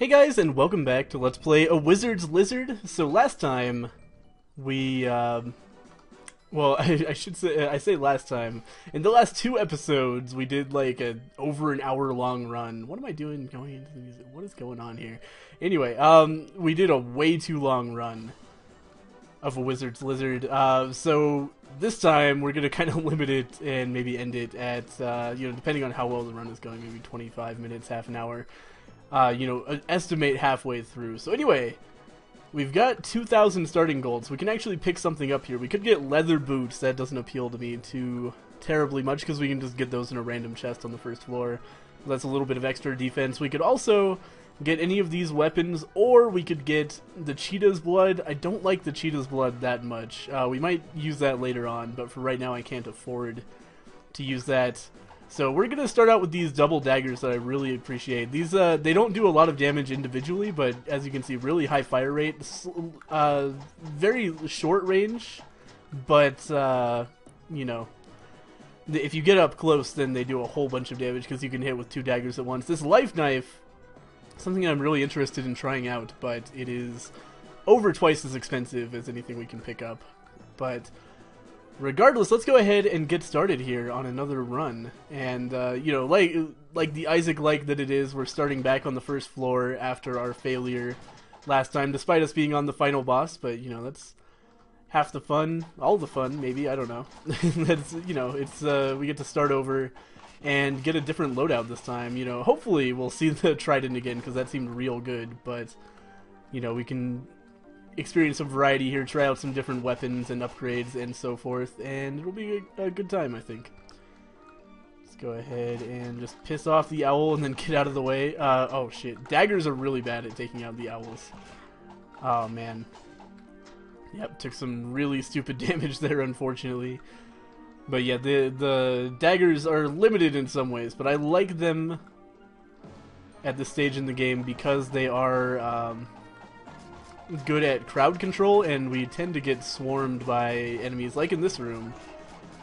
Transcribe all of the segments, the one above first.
Hey guys, and welcome back to Let's Play A Wizard's Lizard. So last time, we, well, I should say, I say last time, in the last two episodes, we did like over an hour long run. What am I doing going into the music? What is going on here? Anyway, we did a way too long run of A Wizard's Lizard. So this time, we're gonna kind of limit it and maybe end it at, depending on how well the run is going, maybe 25 minutes, half an hour. Estimate halfway through. So anyway, we've got 2,000 starting gold, so we can actually pick something up here. We could get leather boots. That doesn't appeal to me too terribly much because we can just get those in a random chest on the first floor. That's a little bit of extra defense. We could also get any of these weapons, or we could get the cheetah's blood. I don't like the cheetah's blood that much. We might use that later on, but for right now I can't afford to use that. So we're going to start out with these double daggers that I really appreciate. These, they don't do a lot of damage individually, but as you can see, really high fire rate. Very short range, but, if you get up close, then they do a whole bunch of damage because you can hit with two daggers at once. This life knife, something I'm really interested in trying out, but it is over twice as expensive as anything we can pick up. But regardless, let's go ahead and get started here on another run. And, like the Isaac-like that it is, we're starting back on the first floor after our failure last time, despite us being on the final boss. But, that's half the fun, all the fun, maybe, I don't know. That's, we get to start over and get a different loadout this time. Hopefully we'll see the Trident again, because that seemed real good. But, we can experience some variety here, try out some different weapons and upgrades and so forth, and it'll be a good time, I think. Let's go ahead and just piss off the owl and then get out of the way. Oh shit, daggers are really bad at taking out the owls. Oh man. Yep, took some really stupid damage there, unfortunately. But yeah, the daggers are limited in some ways, but I like them at this stage in the game because they are good at crowd control, and we tend to get swarmed by enemies like in this room,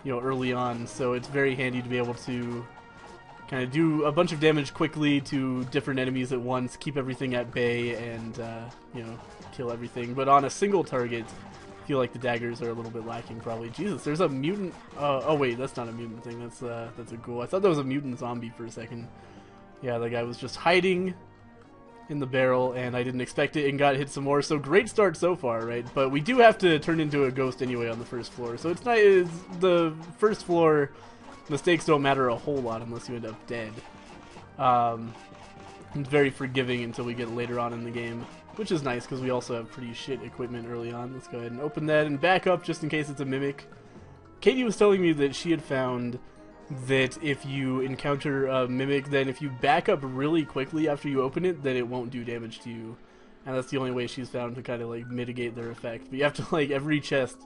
early on. So it's very handy to be able to kind of do a bunch of damage quickly to different enemies at once, keep everything at bay, and kill everything. But on a single target, I feel like the daggers are a little bit lacking probably. Jesus, there's a mutant. Oh wait, that's not a mutant thing. That's a ghoul. I thought that was a mutant zombie for a second. Yeah, the guy was just hiding in the barrel, and I didn't expect it and got hit some more. So great start so far, right? But we do have to turn into a ghost anyway on the first floor. So it's not the first floor. Mistakes don't matter a whole lot unless you end up dead. It's very forgiving until we get later on in the game, which is nice because we also have pretty shit equipment early on. Let's go ahead and open that and back up just in case it's a mimic. Katie was telling me that she had found that if you encounter a mimic, then if you back up really quickly after you open it, then it won't do damage to you. And that's the only way she's found to kind of like mitigate their effect. But you have to, like, every chest,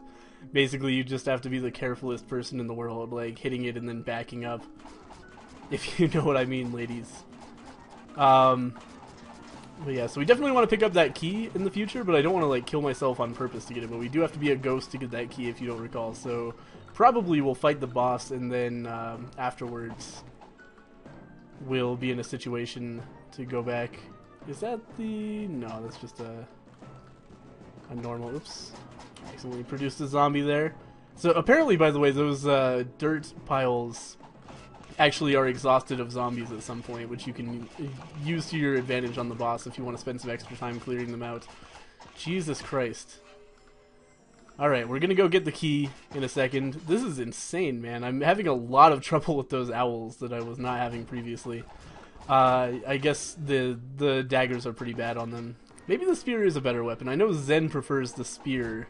basically you just have to be the carefulest person in the world, like hitting it and then backing up. If you know what I mean, ladies. But yeah, so we definitely want to pick up that key in the future, but I don't want to like kill myself on purpose to get it. But we do have to be a ghost to get that key, if you don't recall. So probably we'll fight the boss, and then afterwards we'll be in a situation to go back. Is that the... No, that's just a normal... Oops. Accidentally produced a zombie there. So apparently, by the way, those dirt piles actually are exhausted of zombies at some point, which you can use to your advantage on the boss if you want to spend some extra time clearing them out. Jesus Christ. Alright, we're gonna go get the key in a second. This is insane, man. I'm having a lot of trouble with those owls that I was not having previously. I guess the daggers are pretty bad on them. Maybe the spear is a better weapon. I know Zen prefers the spear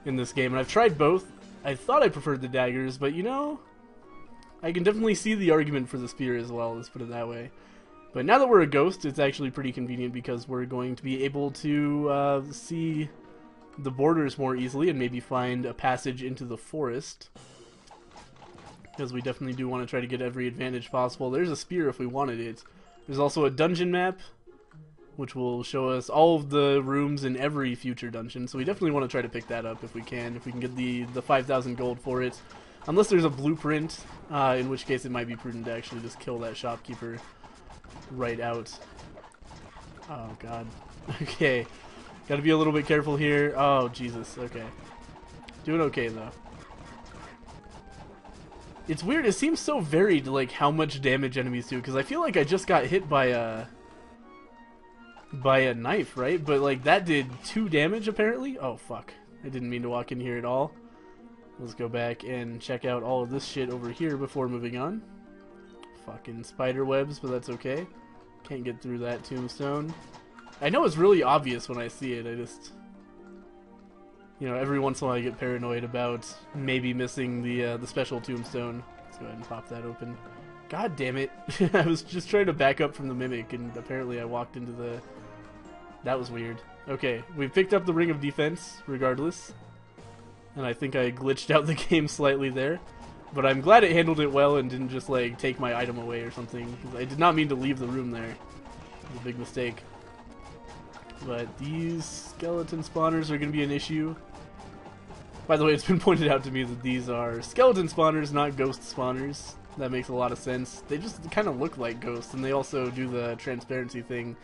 in this game, and I've tried both. I thought I preferred the daggers, but I can definitely see the argument for the spear as well, let's put it that way. But now that we're a ghost, it's actually pretty convenient because we're going to be able to see the borders more easily and maybe find a passage into the forest. Because we definitely do want to try to get every advantage possible. There's a spear if we wanted it. There's also a dungeon map, which will show us all of the rooms in every future dungeon. So we definitely want to try to pick that up if we can get the 5,000 gold for it. Unless there's a blueprint, in which case it might be prudent to actually just kill that shopkeeper right out. Oh god. Okay. Gotta be a little bit careful here. Oh, Jesus. Okay. Doing okay, though. It's weird. It seems so varied, like, how much damage enemies do, because I feel like I just got hit by a knife, right? But, like, that did 2 damage, apparently? Oh, fuck. I didn't mean to walk in here at all. Let's go back and check out all of this shit over here before moving on. Fucking spider webs, but that's okay. Can't get through that tombstone. I know it's really obvious when I see it, I just... You know, every once in a while I get paranoid about maybe missing the special tombstone. Let's go ahead and pop that open. God damn it. I was just trying to back up from the mimic, and apparently I walked into the... That was weird. Okay, we've picked up the Ring of Defense, regardless. And I think I glitched out the game slightly there. But I'm glad it handled it well and didn't just, like, take my item away or something. I did not mean to leave the room there. It was a big mistake. But these skeleton spawners are going to be an issue. By the way, it's been pointed out to me that these are skeleton spawners, not ghost spawners. That makes a lot of sense. They just kind of look like ghosts, and they also do the transparency thing.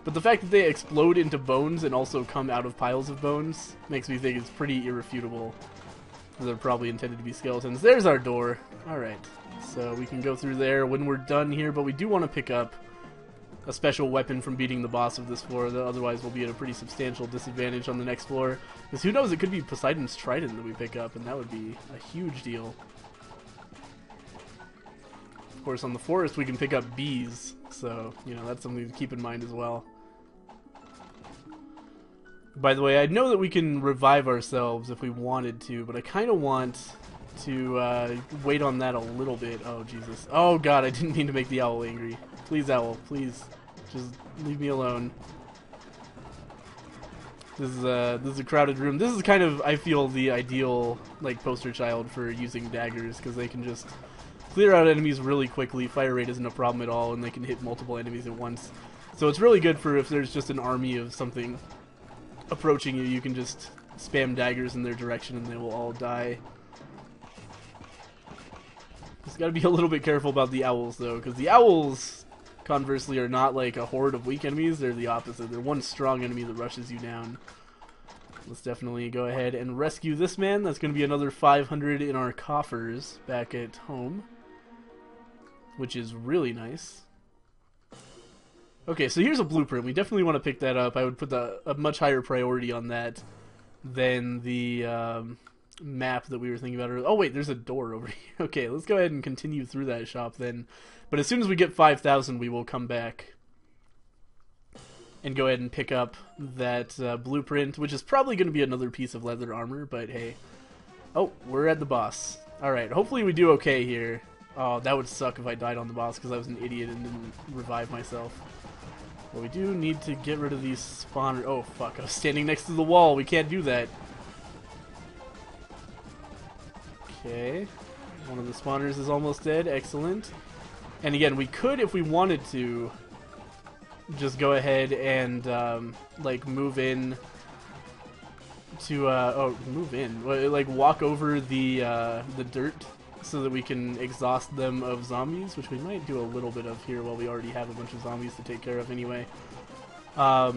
But the fact that they explode into bones and also come out of piles of bones makes me think it's pretty irrefutable. They're probably intended to be skeletons. There's our door. Alright, so we can go through there when we're done here, but we do want to pick up a special weapon from beating the boss of this floor, otherwise we'll be at a pretty substantial disadvantage on the next floor. Because who knows, it could be Poseidon's Trident that we pick up, and that would be a huge deal. Of course, on the forest we can pick up bees, so, you know, that's something to keep in mind as well. By the way, I know that we can revive ourselves if we wanted to, but I kind of want to wait on that a little bit. Oh, Jesus. Oh, God, I didn't mean to make the owl angry. Please, owl, please. Just leave me alone. This is a crowded room. This is kind of, I feel, the ideal, like, poster child for using daggers, because they can just clear out enemies really quickly. Fire rate isn't a problem at all, and they can hit multiple enemies at once. So it's really good for if there's just an army of something approaching you, you can just spam daggers in their direction and they will all die. Just gotta be a little bit careful about the owls, though, because the owls, conversely, are not like a horde of weak enemies. They're the opposite. They're one strong enemy that rushes you down. Let's definitely go ahead and rescue this man. That's going to be another 500 in our coffers back at home, which is really nice. Okay, so here's a blueprint. We definitely want to pick that up. I would put a much higher priority on that than the map that we were thinking about earlier. Oh wait, there's a door over here. Okay, let's go ahead and continue through that shop then. But as soon as we get 5,000, we will come back and go ahead and pick up that blueprint, which is probably going to be another piece of leather armor, but hey. Oh, we're at the boss. Alright, hopefully we do okay here. Oh, that would suck if I died on the boss because I was an idiot and didn't revive myself. But we do need to get rid of these spawners. Oh, fuck. I was standing next to the wall. We can't do that. Okay. One of the spawners is almost dead. Excellent. And again, we could, if we wanted to, just go ahead and, like, move in to, like, walk over the dirt so that we can exhaust them of zombies, which we might do a little bit of here while we already have a bunch of zombies to take care of anyway. But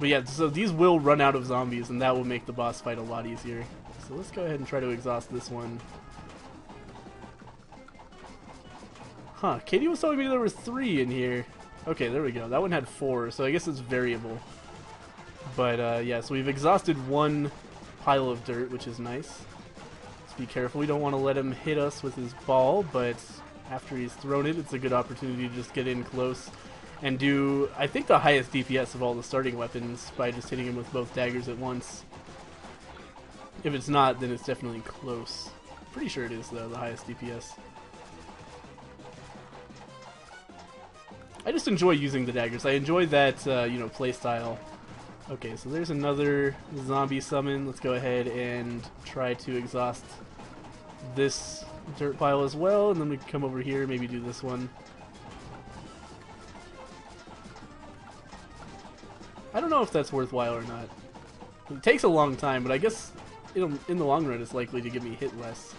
yeah, so these will run out of zombies, and that will make the boss fight a lot easier. So let's go ahead and try to exhaust this one. Huh, Katie was telling me there were 3 in here. Okay, there we go. That one had 4, so I guess it's variable. But yeah, so we've exhausted one pile of dirt, which is nice. Be careful, we don't want to let him hit us with his ball, but after he's thrown it, it's a good opportunity to just get in close and do, I think, the highest DPS of all the starting weapons by just hitting him with both daggers at once. If it's not, then it's definitely close. Pretty sure it is, though, the highest DPS. I just enjoy using the daggers. I enjoy that, you know, playstyle. Okay, so there's another zombie summon. Let's go ahead and try to exhaust this dirt pile as well, and then we can come over here, maybe do this one. I don't know if that's worthwhile or not. It takes a long time, but I guess in the long run it's likely to get me hit less.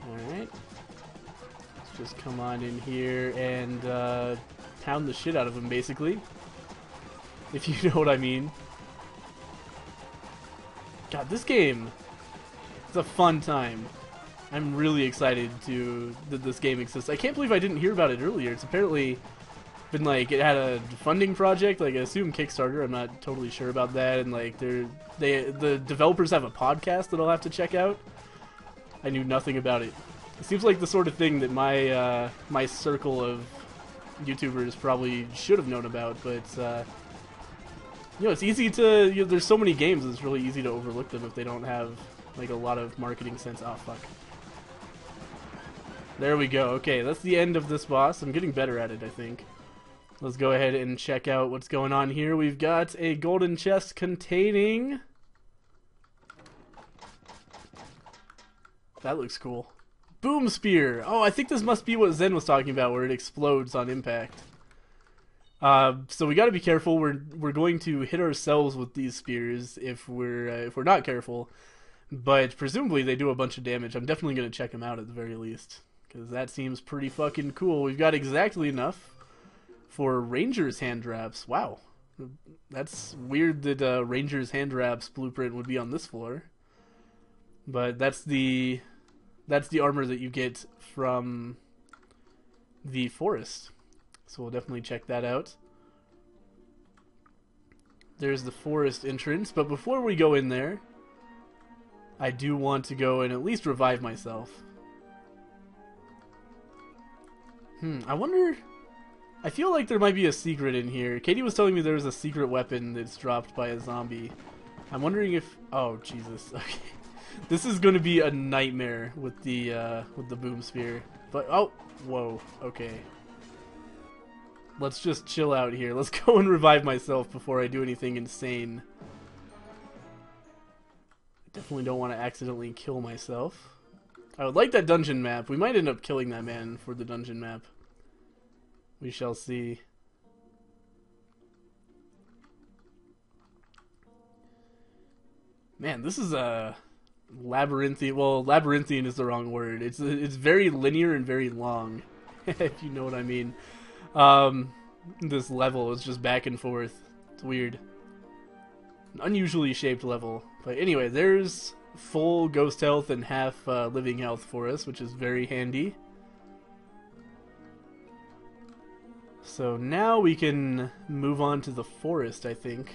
Alright. Let's just come on in here and pound the shit out of him, basically. if you know what I mean. God, this game is a fun time. I'm really excited that this game exists. I can't believe I didn't hear about it earlier. It's apparently been like, it had a funding project, like I assume Kickstarter. I'm not totally sure about that. And like the developers have a podcast that I'll have to check out. I knew nothing about it. It seems like the sort of thing that my my circle of YouTubers probably should have known about, but you know, it's easy to, you know, there's so many games, it's really easy to overlook them if they don't have like a lot of marketing sense. Oh fuck. There we go. Okay, that's the end of this boss. I'm getting better at it, I think. Let's go ahead and check out what's going on here. We've got a golden chest containing... That looks cool. Boom Spear! Oh, I think this must be what Zen was talking about, where it explodes on impact. So we gotta be careful. We're going to hit ourselves with these spears if we're not careful. But presumably they do a bunch of damage. I'm definitely gonna check them out at the very least, because that seems pretty fucking cool. We've got exactly enough for Ranger's hand wraps. Wow. That's weird that Ranger's hand wraps blueprint would be on this floor. But that's the armor that you get from the forest. So we'll definitely check that out. There's the forest entrance, but before we go in there, I do want to go and at least revive myself. I wonder... I feel like there might be a secret in here. Katie was telling me there was a secret weapon that's dropped by a zombie. I'm wondering if... Oh, Jesus. Okay. This is going to be a nightmare with the boom spear. But, oh, whoa, okay. Let's just chill out here. Let's go and revive myself before I do anything insane. Definitely don't want to accidentally kill myself. I would like that dungeon map. We might end up killing that man for the dungeon map. We shall see. Man, this is a labyrinthine. Well, labyrinthine is the wrong word. It's very linear and very long, if you know what I mean. This level is just back and forth. It's weird. An unusually shaped level. But anyway, there's full ghost health and half living health for us, which is very handy. So now we can move on to the forest, I think.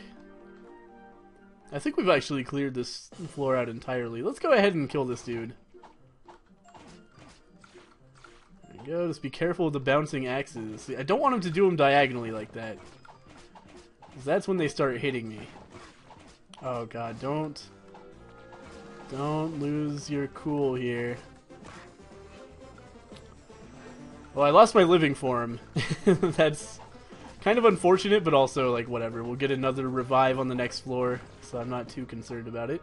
I think we've actually cleared this floor out entirely. Let's go ahead and kill this dude. There we go. Just be careful with the bouncing axes. See, I don't want him to do them diagonally like that, because that's when they start hitting me. Oh god, don't lose your cool here. Well, I lost my living form. That's kind of unfortunate, but also, like, whatever. We'll get another revive on the next floor, so I'm not too concerned about it.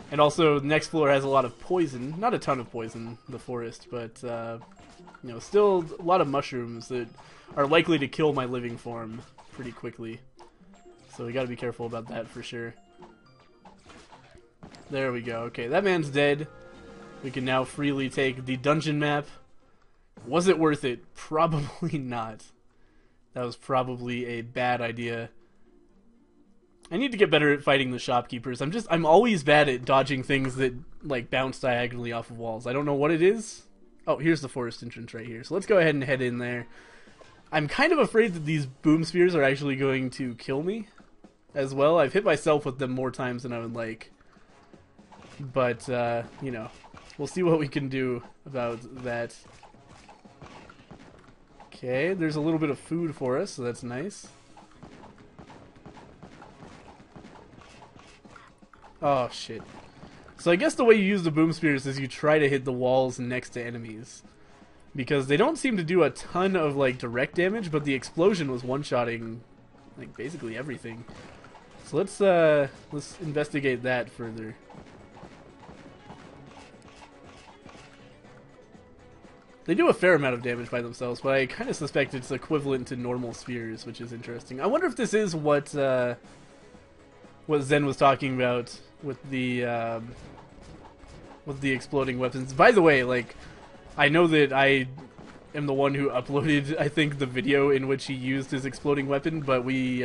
And also, the next floor has a lot of poison. Not a ton of poison, the forest, but, you know, still a lot of mushrooms that are likely to kill my living form pretty quickly. So we gotta be careful about that for sure. There we go. Okay, that man's dead. We can now freely take the dungeon map. Was it worth it? Probably not. That was probably a bad idea. I need to get better at fighting the shopkeepers. I'm always bad at dodging things that, like, bounce diagonally off of walls. I don't know what it is. Oh, here's the forest entrance right here. So let's go ahead and head in there. I'm kind of afraid that these boom spears are actually going to kill me as well. I've hit myself with them more times than I would like. But, you know, we'll see what we can do about that. Okay, there's a little bit of food for us, so that's nice. Oh, shit. So I guess the way you use the boom spears is you try to hit the walls next to enemies. Because they don't seem to do a ton of, like, direct damage, but the explosion was one-shotting, like, basically everything. So let's investigate that further. They do a fair amount of damage by themselves, but I kind of suspect it's equivalent to normal spears, which is interesting. I wonder if this is what Zen was talking about with the exploding weapons. By the way, like, I know that I am the one who uploaded, I think, the video in which he used his exploding weapon, but we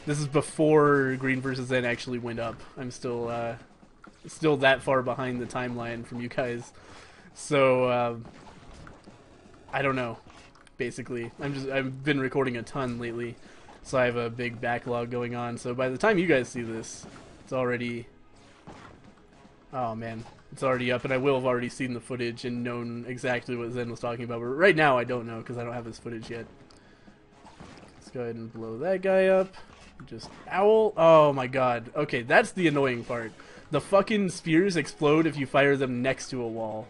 This is before Green vs. Zen actually went up. I'm still that far behind the timeline from you guys. So I don't know. Basically, I've been recording a ton lately, so I have a big backlog going on. So by the time you guys see this, it's already, oh man, it's already up, and I will have already seen the footage and known exactly what Zen was talking about. But right now, I don't know because I don't have his footage yet. Let's go ahead and blow that guy up. Just owl. Oh my god. Okay, that's the annoying part. The fucking spears explode if you fire them next to a wall,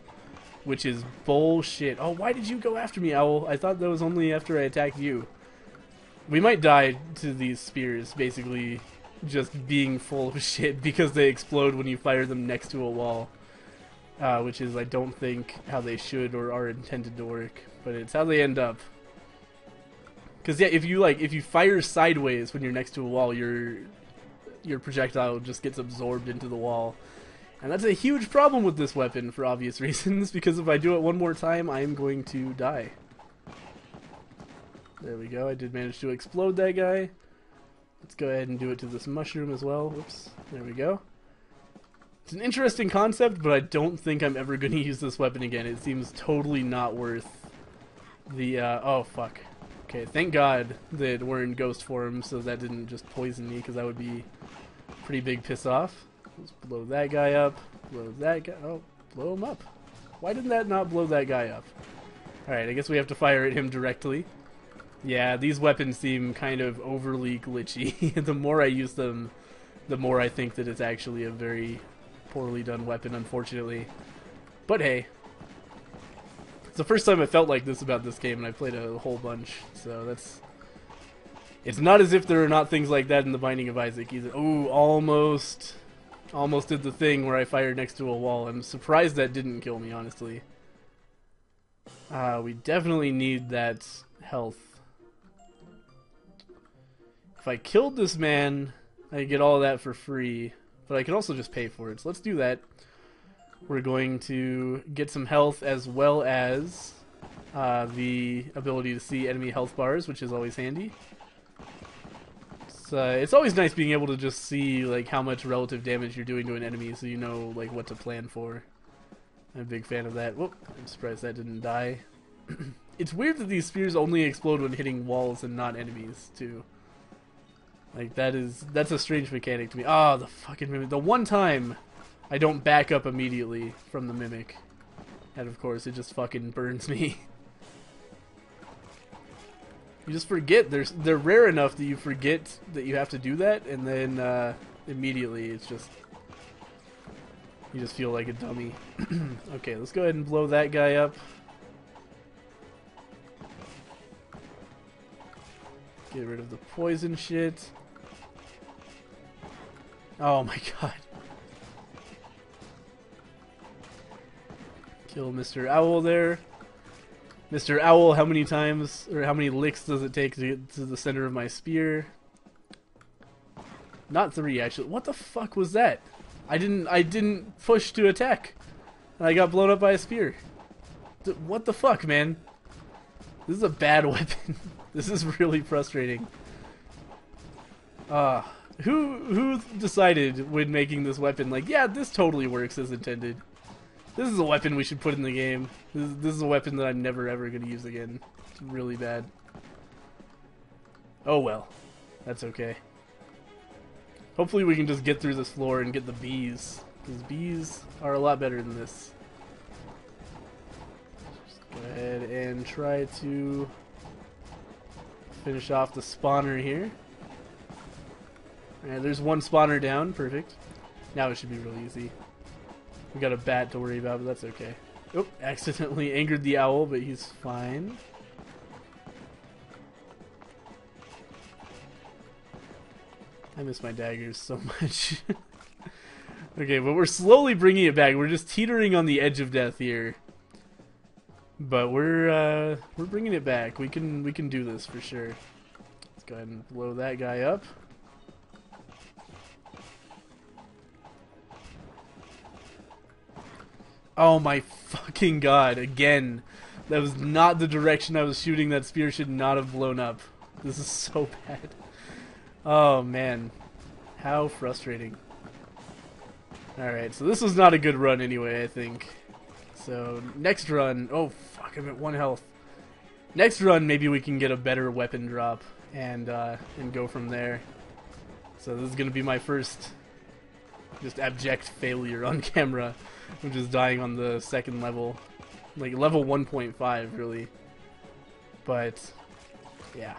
which is bullshit. Oh, why did you go after me, Owl? I thought that was only after I attacked you. We might die to these spears, basically just being full of shit because they explode when you fire them next to a wall, which is, I don't think, how they should or are intended to work, but it's how they end up. Because yeah, if you fire sideways when you're next to a wall, your projectile just gets absorbed into the wall. And that's a huge problem with this weapon for obvious reasons, because if I do it one more time, I am going to die. There we go, I did manage to explode that guy. Let's go ahead and do it to this mushroom as well. Whoops, there we go. It's an interesting concept, but I don't think I'm ever going to use this weapon again. It seems totally not worth the, oh fuck. Okay, thank God that we're in ghost form, so that didn't just poison me, because that would be a pretty big piss off. Let's blow that guy up. Blow that guy. Oh, blow him up. Why did that not blow that guy up? Alright, I guess we have to fire at him directly. Yeah, these weapons seem kind of overly glitchy. The more I use them, the more I think that it's actually a very poorly done weapon, unfortunately. But hey. It's the first time I felt like this about this game, and I played a whole bunch, so that's... It's not as if there are not things like that in The Binding of Isaac either. Ooh, almost did the thing where I fired next to a wall. I'm surprised that didn't kill me, honestly. We definitely need that health. If I killed this man, I get all of that for free, but I could also just pay for it, so let's do that. We're going to get some health as well as the ability to see enemy health bars, which is always handy. It's always nice being able to just see like how much relative damage you're doing to an enemy, so you know like what to plan for. I'm a big fan of that. Whoop, I'm surprised that didn't die. It's weird that these spears only explode when hitting walls and not enemies too. Like that's a strange mechanic to me. Ah, the fucking mimic. The one time I don't back up immediately from the mimic, and of course it just fucking burns me. You just forget. They're rare enough that you forget that you have to do that, and then immediately it's just you just feel like a dummy. Okay, let's go ahead and blow that guy up. Get rid of the poison shit. Oh my god. Kill Mr. Owl there. Mr. Owl, how many times, or how many licks does it take to get to the center of my spear? Not 3, actually. What the fuck was that? I didn't push to attack. And I got blown up by a spear. What the fuck, man? This is a bad weapon. This is really frustrating. Who decided when making this weapon, like, yeah, this totally works as intended. This is a weapon we should put in the game. This is a weapon that I'm never ever going to use again. It's really bad. Oh well. That's okay. Hopefully we can just get through this floor and get the bees. Because bees are a lot better than this. Just go ahead and try to finish off the spawner here. Alright, there's one spawner down. Perfect. Now it should be really easy. We got a bat to worry about, but that's okay. Oh, accidentally angered the owl, but he's fine. I miss my daggers so much. Okay, but we're slowly bringing it back. We're just teetering on the edge of death here. But we're bringing it back. We can do this for sure. Let's go ahead and blow that guy up. Oh my fucking god, again. That was not the direction I was shooting. That spear should not have blown up. This is so bad. Oh man, how frustrating. Alright, so this was not a good run anyway, I think. So, next run... Oh, fuck, I'm at 1 health. Next run, maybe we can get a better weapon drop and go from there. So this is going to be my first just abject failure on camera, which is dying on the second level. Like, level 1.5, really. But, yeah.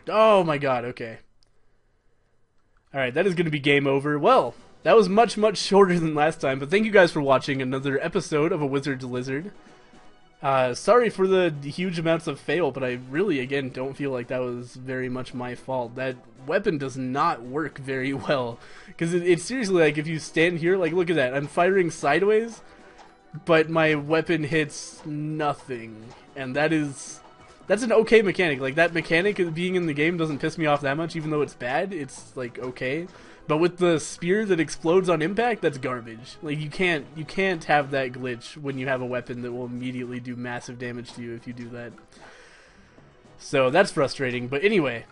Oh my god, okay. Alright, that is going to be game over. Well, that was much, much shorter than last time, but thank you guys for watching another episode of A Wizard's Lizard. Sorry for the huge amounts of fail, but I really, again, don't feel like that was very much my fault. That weapon does not work very well. Because it's seriously like, if you stand here, like, look at that. I'm firing sideways, but my weapon hits nothing. And that's an okay mechanic. Like, that mechanic being in the game doesn't piss me off that much, even though it's bad. It's, like, okay. But with the spear that explodes on impact, that's garbage. Like, you can't have that glitch when you have a weapon that will immediately do massive damage to you if you do that. So that's frustrating. But anyway,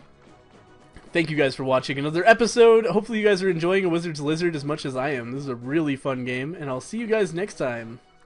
thank you guys for watching another episode. Hopefully you guys are enjoying A Wizard's Lizard as much as I am. This is a really fun game, and I'll see you guys next time.